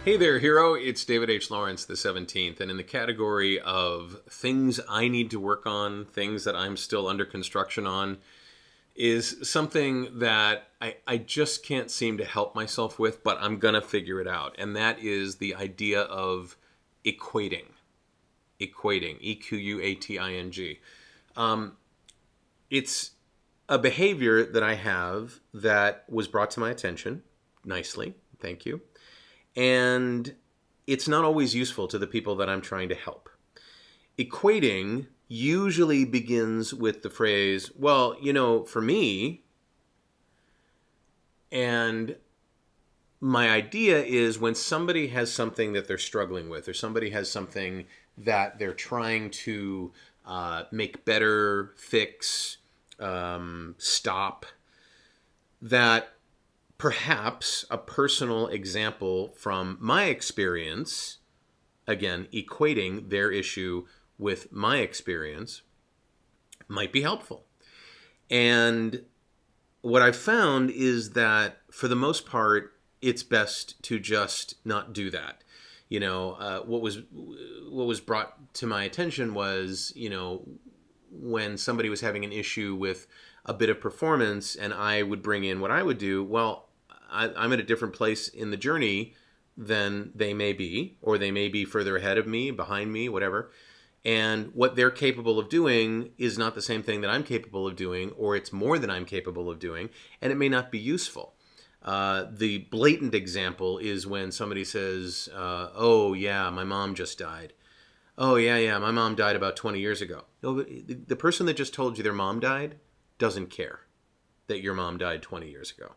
Hey there, hero. It's David H. Lawrence, the 17th, and in the category of things I need to work on, things that I'm still under construction on, is something that I just can't seem to help myself with, but I'm going to figure it out. And that is the idea of equating. Equating. E-Q-U-A-T-I-N-G. It's a behavior that I have that was brought to my attention nicely. Thank you. And it's not always useful to the people that I'm trying to help. Equating usually begins with the phrase, well, for me, and my idea is when somebody has something that they're struggling with, or somebody has something that they're trying to make better, fix, stop, that perhaps a personal example from my experience, again, equating their issue with my experience, might be helpful. And what I've found is that for the most part, it's best to just not do that. What was brought to my attention was, when somebody was having an issue with a bit of performance and I would bring in what I would do, well, I'm at a different place in the journey than they may be, or they may be further ahead of me, behind me, whatever. And what they're capable of doing is not the same thing that I'm capable of doing, or it's more than I'm capable of doing, and it may not be useful. The blatant example is when somebody says, oh yeah, my mom just died. Oh yeah, my mom died about 20 years ago. No, the person that just told you their mom died doesn't care that your mom died 20 years ago,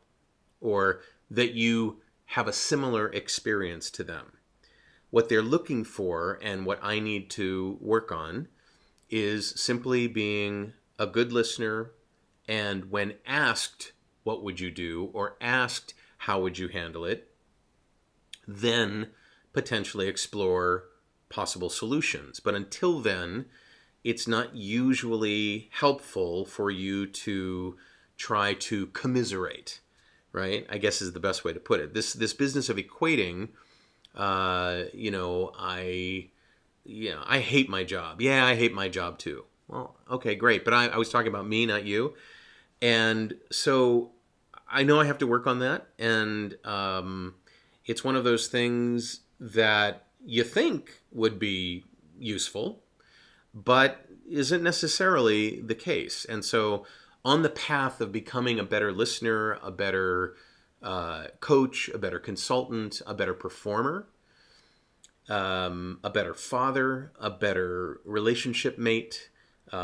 or that you have a similar experience to them. What they're looking for, and what I need to work on, is simply being a good listener, and when asked, what would you do, or asked, how would you handle it, then potentially explore possible solutions. But until then, it's not usually helpful for you to try to commiserate, right? I guess is the best way to put it. This business of equating, I hate my job. Yeah, I hate my job too. Well, okay, great. But I was talking about me, not you. And so I know I have to work on that. And it's one of those things that you think would be useful, but isn't necessarily the case. And so on the path of becoming a better listener, a better coach, a better consultant, a better performer, a better father, a better relationship mate,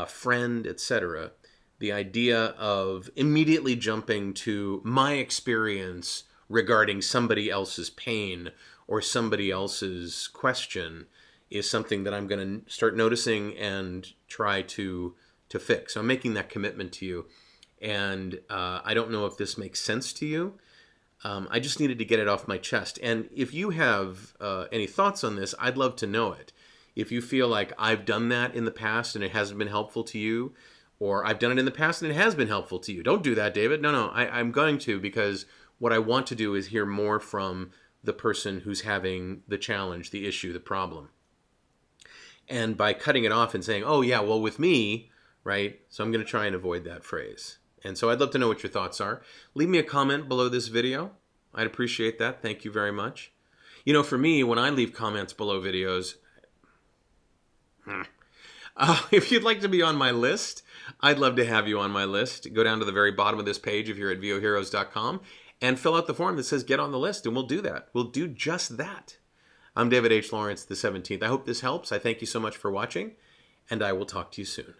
friend, etc., the idea of immediately jumping to my experience regarding somebody else's pain or somebody else's question is something that I'm going to start noticing and try to fix. So I'm making that commitment to you. And I don't know if this makes sense to you. I just needed to get it off my chest. And if you have any thoughts on this, I'd love to know it. If you feel like I've done that in the past and it hasn't been helpful to you, or I've done it in the past and it has been helpful to you, don't do that, David. No, I'm going to, because what I want to do is hear more from the person who's having the challenge, the issue, the problem. And by cutting it off and saying, oh yeah, well with me, right? So I'm going to try and avoid that phrase. And so I'd love to know what your thoughts are. Leave me a comment below this video. I'd appreciate that. Thank you very much. For me, when I leave comments below videos, if you'd like to be on my list, I'd love to have you on my list. Go down to the very bottom of this page if you're at voheroes.com and fill out the form that says get on the list, and we'll do that. We'll do just that. I'm David H. Lawrence, the 17th. I hope this helps. I thank you so much for watching, and I will talk to you soon.